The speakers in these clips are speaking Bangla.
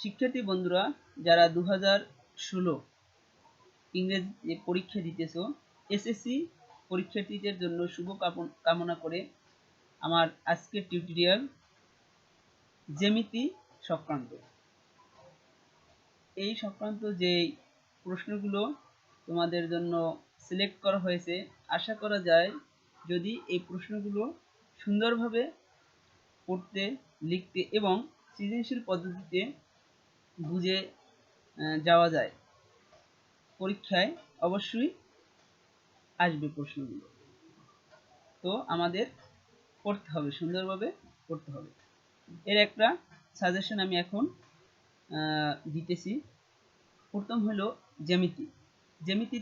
শিক্ষার্থী বন্ধুরা, যারা 2016 ইংরেজি পরীক্ষা দিতেছো, এসএসসি পরীক্ষার্থীদের জন্য শুভ কামনা করে আমার আজকের টিউটোরিয়াল জ্যামিতি সংক্রান্ত। এই সংক্রান্ত যে প্রশ্নগুলো তোমাদের জন্য সিলেক্ট করা হয়েছে, আশা করা যায় যদি এই প্রশ্নগুলো সুন্দরভাবে পড়তে, লিখতে এবং সৃজনশীল পদ্ধতিতে বুঝে যাওয়া যায়, পরীক্ষায় অবশ্যই আসবে প্রশ্নগুলো। তো আমাদের পড়তে হবে, সুন্দরভাবে পড়তে হবে। এর একটা সাজেশন আমি এখন দিতেছি। প্রথম হলো জ্যামিতি।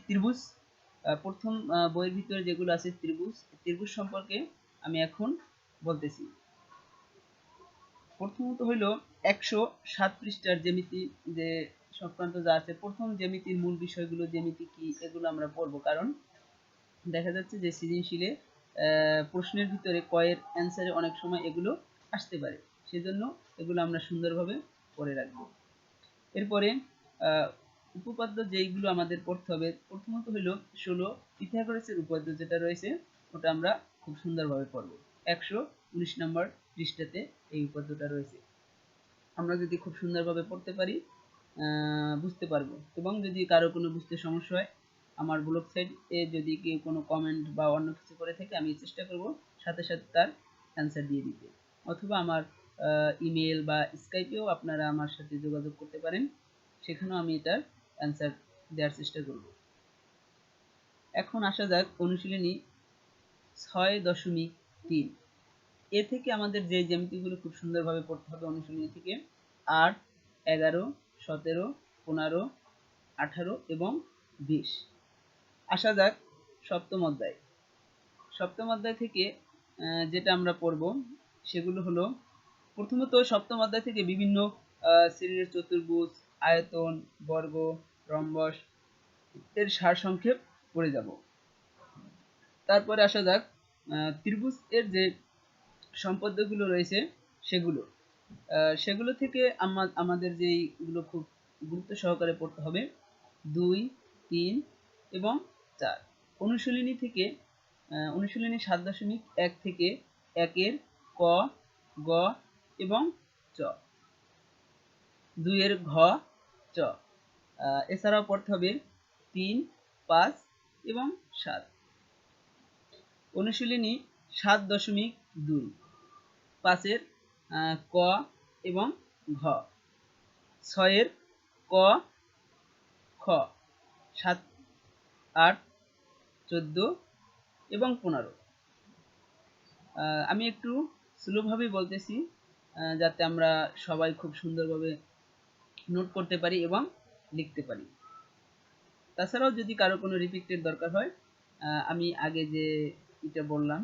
ত্রিভুজ। প্রথম বইয়ের ভিতরে যেগুলো আছে ত্রিভুজ সম্পর্কে আমি এখন বলতেছি। প্রথমত হইল 107 পৃষ্ঠার জ্যামিতি যে সংক্রান্ত যা আছে, প্রথম জ্যামিতির মূল বিষয়গুলো, জ্যামিতি কি, এগুলো আমরা পড়বো। কারণ দেখা যাচ্ছে যে সৃজনশীলে প্রশ্নের ভিতরে কয়ের অ্যান্সারে অনেক সময় এগুলো আসতে পারে, সেজন্য এগুলো আমরা সুন্দরভাবে পড়ে রাখবো। এরপরে উপপাদ্য যেইগুলো আমাদের পড়তে হবে, প্রথমত হইল 16 পিথাগোরাসের উপপাদ্য যেটা রয়েছে, ওটা আমরা খুব সুন্দরভাবে পড়বো। 119 নম্বর পৃষ্ঠাতে এই উপপাদ্যটা রয়েছে। আমরা যদি খুব সুন্দরভাবে পড়তে পারি, বুঝতে পারবো। এবং যদি কারো কোনো বুঝতে সমস্যা হয়, আমার ব্লগ সাইটে যদি কেউ কোনো কমেন্ট বা অন্য কিছু করে থাকে, আমি চেষ্টা করব সাথে সাথে তার অ্যান্সার দিয়ে দিতে। অথবা আমার ইমেল বা স্কাইপেও আপনারা আমার সাথে যোগাযোগ করতে পারেন, সেখানেও আমি এটার অ্যান্সার দেওয়ার চেষ্টা করব। এখন আসা যাক অনুশীলনী 6.3। এ থেকে আমাদের যে জ্যামিতিগুলো খুব সুন্দরভাবে পড়তে হবে অনুশীলনী থেকে 8, 11, 17, 15, 18 এবং 20। আসা যাক সপ্তম অধ্যায়। সপ্তম অধ্যায় থেকে যেটা আমরা পড়ব সেগুলো হলো, প্রথমত সপ্তম অধ্যায় থেকে বিভিন্ন শ্রেণীর চতুর্ভুজ, আয়তন, বর্গ, রম্বস এর সারসংক্ষেপ পড়ে যাব। তারপরে আসা যাক ত্রিভুজ এর যে সম্পদ্যগুলো রয়েছে সেগুলো থেকে আমাদের যেইগুলো খুব গুরুত্ব সহকারে পড়তে হবে 2, 3 এবং 4। অনুশীলনী থেকে অনুশীলনী 7.1 থেকে 1-এর ক, গ এবং চ, 2-এর ঘ, চ। এছাড়াও পড়তে হবে 3, 5 এবং 7। অনুশীলনী 7.2, 5-এর ক এবং ঘ, 6-এর ক, খ, 7, 8, 14 এবং 15। আমি একটু স্লোভাবে বলতেছি যাতে আমরা সবাই খুব সুন্দরভাবে নোট করতে পারি এবং লিখতে পারি। তাছাড়াও যদি কারো কোনো রিপিটের দরকার হয়, আমি আগে যে এটা বললাম,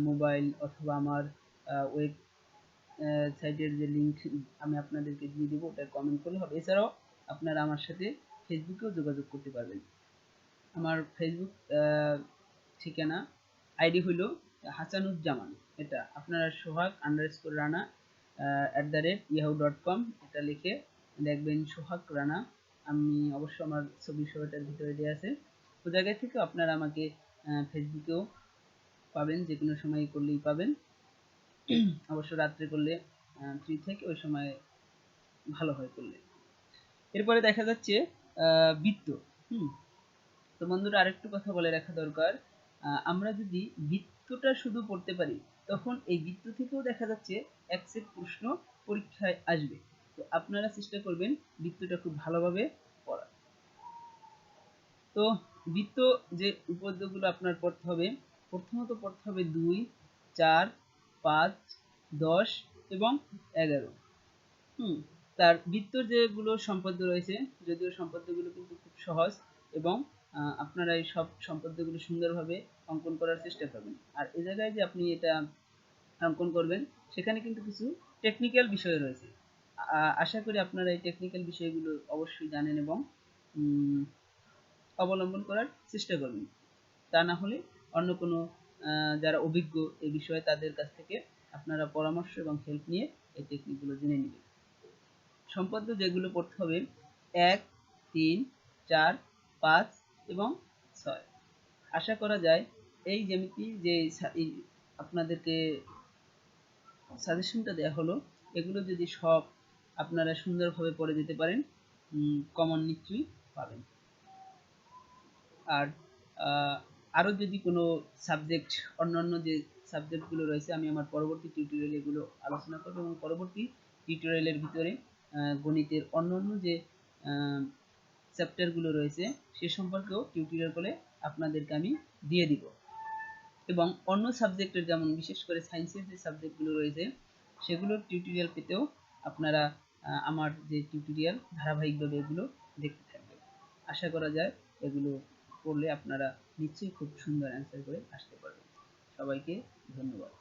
মোবাইল অথবা আমার ওয়েব সাইটের যে লিঙ্ক আমি আপনাদেরকে দিয়ে দেবো, ওটা কমেন্ট করলে হবে। এছাড়াও আপনারা আমার সাথে ফেসবুকেও যোগাযোগ করতে পারবেন। আমার ফেসবুক ঠিকানা আইডি হইল হাসানুজ্জামান। এটা আপনারা সোহাগ_রানা @yahoo.com এটা লিখে দেখবেন সোহাগ রানা। আমি অবশ্য আমার ছবি সহটার ভিতরে দেওয়া আছে। তো জায়গা থেকে আপনারা আমাকে ফেসবুকেও পাবেন, যে কোনো সময় করলেই পাবেন। অবশ্য রাত্রে করলে ফ্রি থেকে ওই সময় ভালো হয় করলে। এরপরে দেখা যাচ্ছে বৃত্ত। তো বন্ধুরা, আরেকটু কথা বলে রাখা দরকার, আমরা যদি বৃত্তটা শুধু পড়তে পারি, তখন এই বৃত্ত থেকেও দেখা যাচ্ছে এক সেট প্রশ্ন পরীক্ষায় আসবে। তো আপনারা চেষ্টা করবেন বৃত্তটা খুব ভালোভাবে পড়ার। তো বৃত্ত যে উপপাদ্যগুলো আপনার পড়তে হবে, প্রথমত পড়তে হবে 2, 4, 5, 10 এবং 11। তার বৃত্তর যেগুলো সম্পদ্য রয়েছে, যদিও সম্পদ্যগুলো কিন্তু খুব সহজ, এবং আপনারা এই সব সম্পদ্যগুলো সুন্দরভাবে অঙ্কন করার চেষ্টা করবেন। আর এই জায়গায় যে আপনি এটা অঙ্কন করবেন, সেখানে কিন্তু কিছু টেকনিক্যাল বিষয় রয়েছে। আশা করি আপনারা এই টেকনিক্যাল বিষয়গুলো অবশ্যই জানেন এবং অবলম্বন করার চেষ্টা করবেন। তা না হলে অন্য কোনো যারা অভিজ্ঞ এই বিষয়ে তাদের কাছ থেকে আপনারা পরামর্শ এবং হেল্প নিয়ে এই টেকনিকগুলো জেনে নেবেন। সম্পাদ্য যেগুলো পড়তে হবে 1, 3, 4, 5 এবং 6। আশা করা যায় এই জ্যামিতি যে আপনাদেরকে সাজেশনটা দেওয়া হলো, এগুলো যদি সব আপনারা সুন্দরভাবে পড়ে যেতে পারেন, কমন নিশ্চয়ই পাবেন। আর আরও যদি কোনো সাবজেক্ট, অন্যান্য যে সাবজেক্টগুলো রয়েছে, আমি আমার পরবর্তী টিউটোরিয়ালে এগুলো আলোচনা করব এবং পরবর্তী টিউটোরিয়ালের ভিতরে গণিতের অন্যান্য যে চ্যাপ্টারগুলো রয়েছে সে সম্পর্কেও টিউটোরিয়াল করে আপনাদেরকে আমি দিয়ে দিব। এবং অন্য সাবজেক্টের, যেমন বিশেষ করে সায়েন্সের যে সাবজেক্টগুলো রয়েছে সেগুলোর টিউটোরিয়াল পেতেও আপনারা আমার যে টিউটোরিয়াল ধারাবাহিকভাবে এগুলো দেখতে থাকবেন। আশা করা যায় এগুলো পড়লে আপনারা নিশ্চয়ই খুব সুন্দর অ্যান্সার করে আসতে পারবেন। সবাইকে ধন্যবাদ।